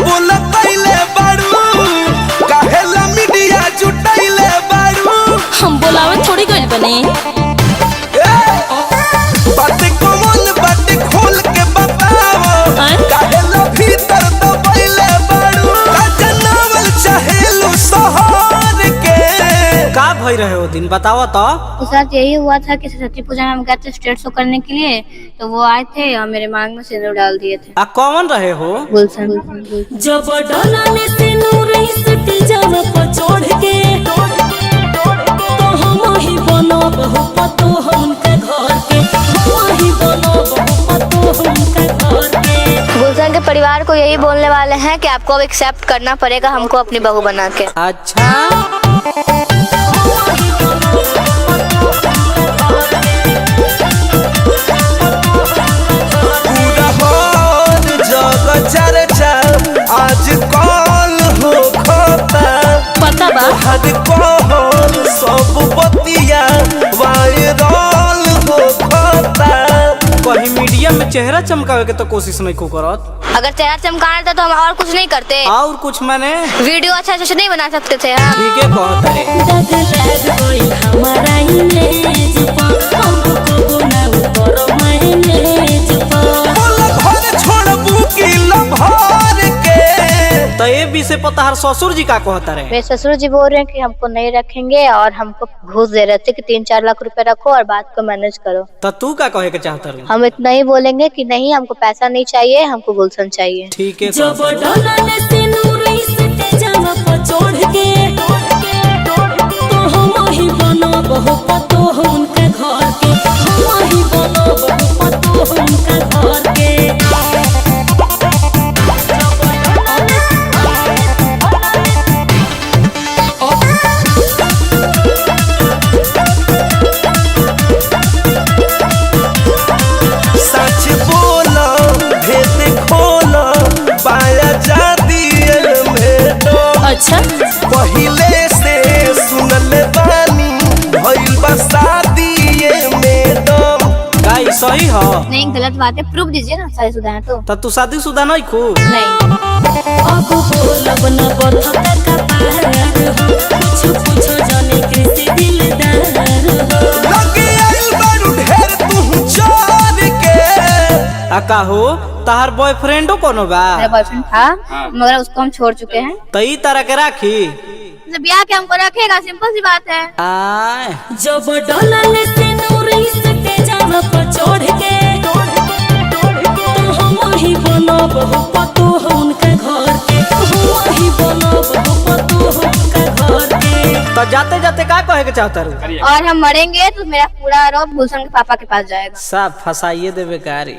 बोल पहले बारू काहेला मीडिया जुटाइले बारू हम बोलावे थोड़ी गइल बने बातें कौन बातें खोल के बताओ काहेला भीतर तो पहले बारू जनवल चाहेलू शहर के का भई रहे हो दिन बताओ तो साथ यही हुआ था कि सरस्वती पूजा में हम गए थे स्टेट शो करने के लिए, तो वो आए थे और मेरे मांग में सिंदूर डाल दिए थे। कौन रहे हो? गुलशन। जब डालने से नूर सटी जब पचोड़ के तो हम ही बनो बहु पतो उनके घर के, हम ही बनो बहु पतो उनके घर के। गुलशन के परिवार को यही बोलने वाले हैं कि आपको अब एक्सेप्ट करना पड़ेगा हमको अपनी बहू बना के। अच्छा चर्चा आज कॉल हो खोता पता बा हद कॉल सब बतिया वायरल हो खोता। कहीं मीडिया में चेहरा चमकावे के तो कोशिश नहीं को करत। अगर चेहरा चमकाना था तो हम और कुछ नहीं करते, और कुछ मैंने वीडियो अच्छा से नहीं बना सकते थे हम। ठीक है कहत रे दग लग गई हमारा इमेज पर, हमको गुना करो मैनेज पर। छोड़बू की लभर के तो ये विषय पता हर ससुर जी का कहता रहे। मेरे ससुर जी बोल रहे हैं कि हमको नहीं रखेंगे और हमको घूस दे रहे थे कि 3-4 लाख रुपए रखो और बात को मैनेज करो। तो तू का कहे के चाहता रहे? हम इतना ही बोलेंगे कि नहीं हमको पैसा नहीं चाहिए, हमको गुलशन चाहिए। ठीक है जब डालने से नूर सटे जब पचोड़ के तो हम ही बनो बहु पतो उनके घर के, हम ही बनो बहु पतो उनके घर के। सच बोलो भेद खोलो पाया जाती में अच्छा पहले से सुनल बानी भइल बा शादी में गाई सही हो नहीं गलत बात है, प्रूफ दीजिए ना शादीशुदा है तो। तू शादीशुदा नहीं खू? नहीं अब बोलब न बरहता का पार हो, कुछ जाने कृषि दिलदार हो। लगे आइल बारू ढेर तू चोर के का हो तार बॉयफ्रेंडो कोनो बा? मेरा बॉयफ्रेंड था मगर उसको हम छोड़ चुके हैं। तो ई तरह के राखी जब ब्याह के हमको रखेगा, सिंपल सी बात है। आय जब डालने से नूर सटे जब पचोड़ के तो हम ही बनो बहु पतो उनके घर के, हम ही बनो बहु पतो उनके घर के। तो जाते जाते का कहे के चाहता रहे? और हम मरेंगे तो मेरा पूरा आरोप गुलशन के पापा के पास जाएगा। सब फसाइए देवे कारी।